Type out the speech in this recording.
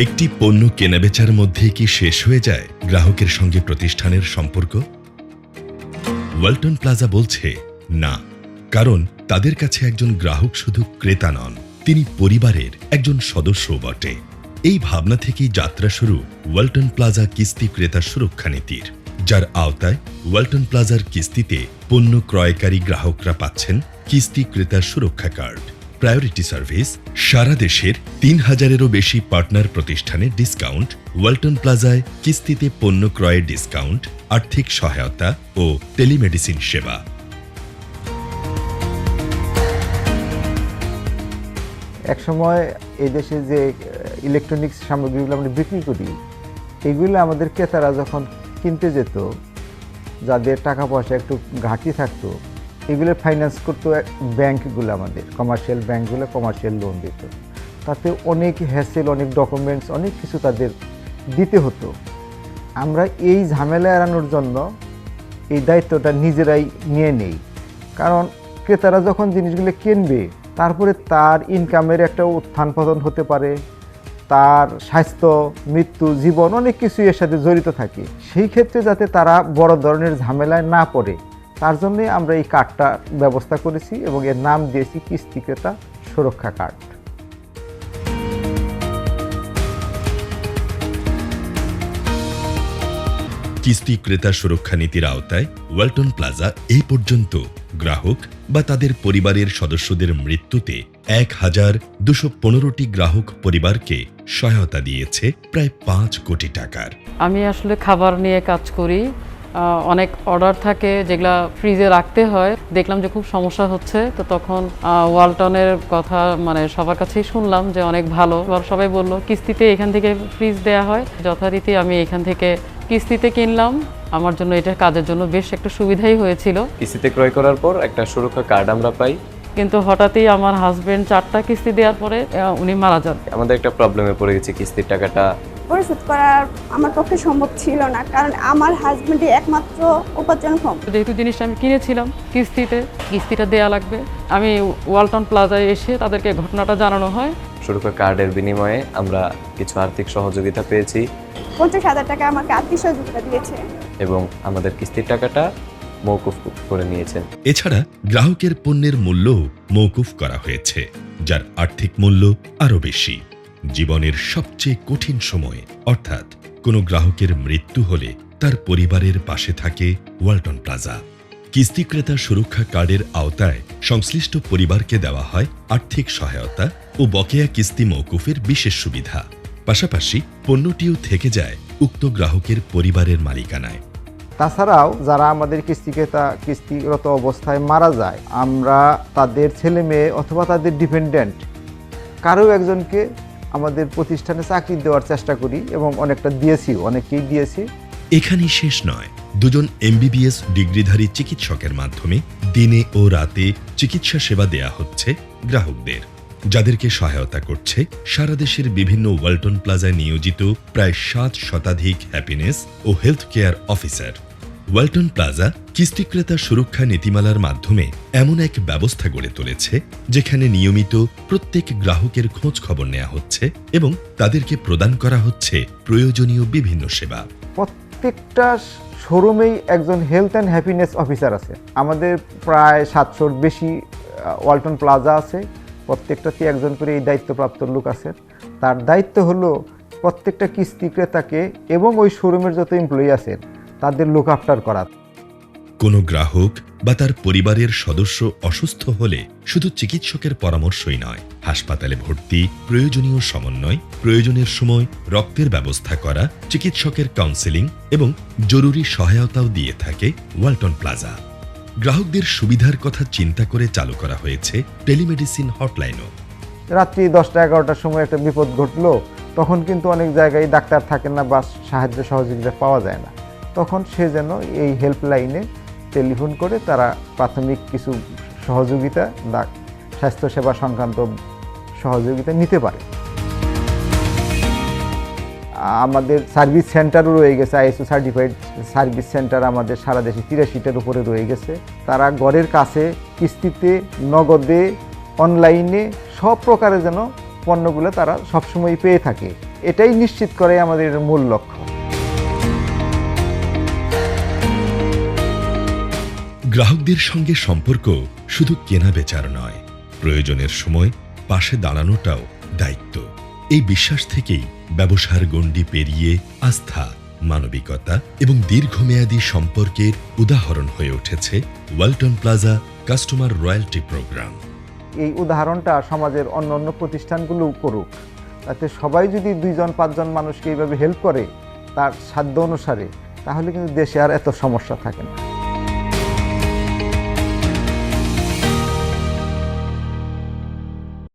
একটি পণ্য কেনাবেচার মধ্যে কি শেষ হয়ে যায় গ্রাহকের সঙ্গে প্রতিষ্ঠানের সম্পর্ক? ওয়ালটন প্লাজা বলছে না, কারণ তাদের কাছে একজন গ্রাহক শুধু ক্রেতা নন, তিনি পরিবারের একজন সদস্য বটে। এই ভাবনা থেকেই যাত্রা শুরু ওয়ালটন প্লাজা কিস্তি ক্রেতা সুরক্ষা নীতির, যার আওতায় ওয়ালটন প্লাজার কিস্তিতে পণ্য ক্রয়কারী গ্রাহকরা পাচ্ছেন কিস্তি ক্রেতা সুরক্ষা কার্ড, প্রায়োরিটি সার্ভিস, সারা দেশের ৩,০০০-এরও বেশি পার্টনার প্রতিষ্ঠানে ডিসকাউন্ট, ওয়ালটন প্লাজায় কিস্তিতে পণ্য ক্রয়ের ডিসকাউন্ট, আর্থিক সহায়তা ও টেলিমেডিসিন সেবা। একসময় এই দেশে যে ইলেকট্রনিক্স সামগ্রীগুলো আমরা বিক্রি করি, এগুলো আমাদের ক্রেতারা যখন কিনতে যেত, যাদের টাকা পয়সা একটু ঘাটতি থাকতো, এগুলো ফাইন্যান্স করতো ব্যাংকগুলো, আমাদের কমার্শিয়াল ব্যাংকগুলো কমার্শিয়াল লোন দিত। তাতে অনেক হ্যাসেল, অনেক ডকুমেন্টস, অনেক কিছু তাদের দিতে হতো। আমরা এই ঝামেলা এড়ানোর জন্য এই দায়িত্বটা নিজেরাই নিয়ে নেই। কারণ ক্রেতারা যখন জিনিসগুলো কিনবে, তারপরে তার ইনকামের একটা উত্থান পতন হতে পারে, তার স্বাস্থ্য, মৃত্যু, জীবন অনেক কিছু এর সাথে জড়িত থাকে। সেই ক্ষেত্রে যাতে তারা বড় ধরনের ঝামেলায় না পড়ে, তার জন্যে আমরা এই কার্ডটা ব্যবস্থা করেছি এবং এর নাম দিয়েছি কিস্তি ক্রেতা সুরক্ষা কার্ড। কিস্তি ক্রেতা সুরক্ষা নীতির আওতায় ওয়ালটন প্লাজা এই পর্যন্ত গ্রাহক বা তাদের পরিবারের সদস্যদের মৃত্যুতে ১,২১৫টি গ্রাহক পরিবারকে সহায়তা দিয়েছে প্রায় ৫ কোটি টাকার। আমি আসলে খাবার নিয়ে কাজ করি। অনেক অর্ডার থাকে যেগুলা ফ্রিজে রাখতে হয়। দেখলাম যে খুব সমস্যা হচ্ছে, তো তখন ওয়ালটনের কথা সবার কাছেই শুনলাম যে অনেক ভালো। সবাই বলল কিস্তিতে এখান থেকে ফ্রিজ দেয়া হয়। যথারীতি আমি এখান থেকে কিস্তিতে কিনলাম। আমার জন্য এটা কাজের জন্য বেশ একটা সুবিধাই হয়েছিল। কিস্তিতে ক্রয় করার পর একটা সুরক্ষা কার্ড আমরা পাই, কিন্তু হঠাৎই আমার হাজবেন্ড 4টা কিস্তি দেওয়ার পরে উনি মারা যান। আমাদের একটা প্রবলেমে পড়ে গেছে, কিস্তির টাকাটা পরিশোধ করা আমার পক্ষে সম্ভব ছিল না, কারণ আমার হাজবেন্ডই একমাত্র উপার্জনক্ষম। যেহেতু জিনিসটা আমি কিনেছিলাম কিস্তিটা দেয়া লাগবে, আমি ওয়ালটন প্লাজায় এসে তাদেরকে ঘটনাটা জানানো হয়। সুরক্ষা কার্ডের বিনিময়ে আমরা কিছু আর্থিক সহযোগিতা পেয়েছি। 50,000 টাকা আমাকে আর্থিক সহযোগিতা দিয়েছে এবং আমাদের কিস্তির টাকাটা মওকুফ করে নিয়েছেন। এছাড়া গ্রাহকের পণ্যের মূল্যও মওকুফ করা হয়েছে, যার আর্থিক মূল্য আরও বেশি। জীবনের সবচেয়ে কঠিন সময়ে, অর্থাৎ কোনো গ্রাহকের মৃত্যু হলে তার পরিবারের পাশে থাকে ওয়ালটন প্লাজা। কিস্তি ক্রেতা সুরক্ষা কার্ডের আওতায় সংশ্লিষ্ট পরিবারকে দেওয়া হয় আর্থিক সহায়তা ও বকেয়া কিস্তি মওকুফের বিশেষ সুবিধা। পাশাপাশি পণ্যটিও থেকে যায় উক্ত গ্রাহকের পরিবারের মালিকানায়। তাছাড়াও যারা আমাদের কিস্তিরত অবস্থায় মারা যায়, আমরা তাদের ছেলে মেয়ে অথবা তাদের ডিপেন্ডেন্ট কারো একজনকে আমাদের প্রতিষ্ঠানে চাকরি দেওয়ার চেষ্টা করি এবং অনেককেই দিয়েছি। এখানেই শেষ নয়, 2জন MBBS ডিগ্রিধারী চিকিৎসকের মাধ্যমে দিনে ও রাতে চিকিৎসা সেবা দেয়া হচ্ছে গ্রাহকদের, যাদেরকে সহায়তা করছে সারা দেশের বিভিন্ন ওয়ালটন প্লাজায় নিয়োজিত প্রায় 7 শতাধিক হ্যাপিনেস ও health care officer. Walton plaza কিস্তি ক্রেতা সুরক্ষা নীতিমালার মাধ্যমে এমন এক ব্যবস্থা গড়ে তুলেছে, যেখানে নিয়মিত প্রত্যেক গ্রাহকের খোঁজ খবর নেওয়া হচ্ছে এবং তাদেরকে প্রদান করা হচ্ছে প্রয়োজনীয় বিভিন্ন সেবা। প্রত্যেকটা শোরুমেই একজন হেলথ অ্যান্ড হ্যাপিনেস অফিসার আছে। আমাদের প্রায় 700-র বেশি ওয়ালটন প্লাজা আছে, প্রত্যেকটাতে একজন করে এই দায়িত্বপ্রাপ্ত লোক আছে। তার দায়িত্ব হলো প্রত্যেকটা কিস্তি ক্রেতাকে এবং ওই শোরুমের যত এমপ্লয়ি আছেন তাদের লুক আফটার করা। কোনো গ্রাহক বা তার পরিবারের সদস্য অসুস্থ হলে শুধু চিকিৎসকের পরামর্শই নয়, হাসপাতালে ভর্তি, প্রয়োজনীয় সমন্বয়, প্রয়োজনের সময় রক্তের ব্যবস্থা করা, চিকিৎসকের কাউন্সেলিং এবং জরুরি সহায়তাও দিয়ে থাকে ওয়ালটন প্লাজা। গ্রাহকদের সুবিধার কথা চিন্তা করে চালু করা হয়েছে টেলিমেডিসিন হটলাইনও। রাত্রি 10টা-11টার সময় একটা বিপদ ঘটলো, তখন কিন্তু অনেক জায়গায় ডাক্তার থাকেন না বা সাহায্য সহযোগিতা পাওয়া যায় না, তখন সে যেন এই হেল্পলাইনে টেলিফোন করে তারা প্রাথমিক কিছু সহযোগিতা বা স্বাস্থ্যসেবা সংক্রান্ত সহযোগিতা নিতে পারে। আমাদের সার্ভিস সেন্টারও রয়ে গেছে, ISO সার্টিফাইড সার্ভিস সেন্টার আমাদের সারা দেশে 83টার উপরে রয়ে গেছে। তারা ঘরের কাছে কিস্তিতে, নগদে, অনলাইনে সব প্রকারের যেন পণ্যগুলো তারা সবসময় পেয়ে থাকে। এটাই নিশ্চিত করে আমাদের মূল লক্ষ্য। গ্রাহকদের সঙ্গে সম্পর্ক শুধু কেনা বেচার নয়, প্রয়োজনের সময় পাশে দাঁড়ানোটাও দায়িত্ব। এই বিশ্বাস থেকেই ব্যবসার গণ্ডি পেরিয়ে আস্থা, মানবিকতা এবং দীর্ঘমেয়াদী সম্পর্কের উদাহরণ হয়ে উঠেছে Walton plaza customer royalty programme. এই উদাহরণটা সমাজের অন্য অন্য প্রতিষ্ঠানগুলো করুক, তাতে সবাই যদি 2-5 মানুষকে এইভাবে হেল্প করে তার সাধ্য অনুসারে, তাহলে কিন্তু দেশে আর এত সমস্যা থাকে না।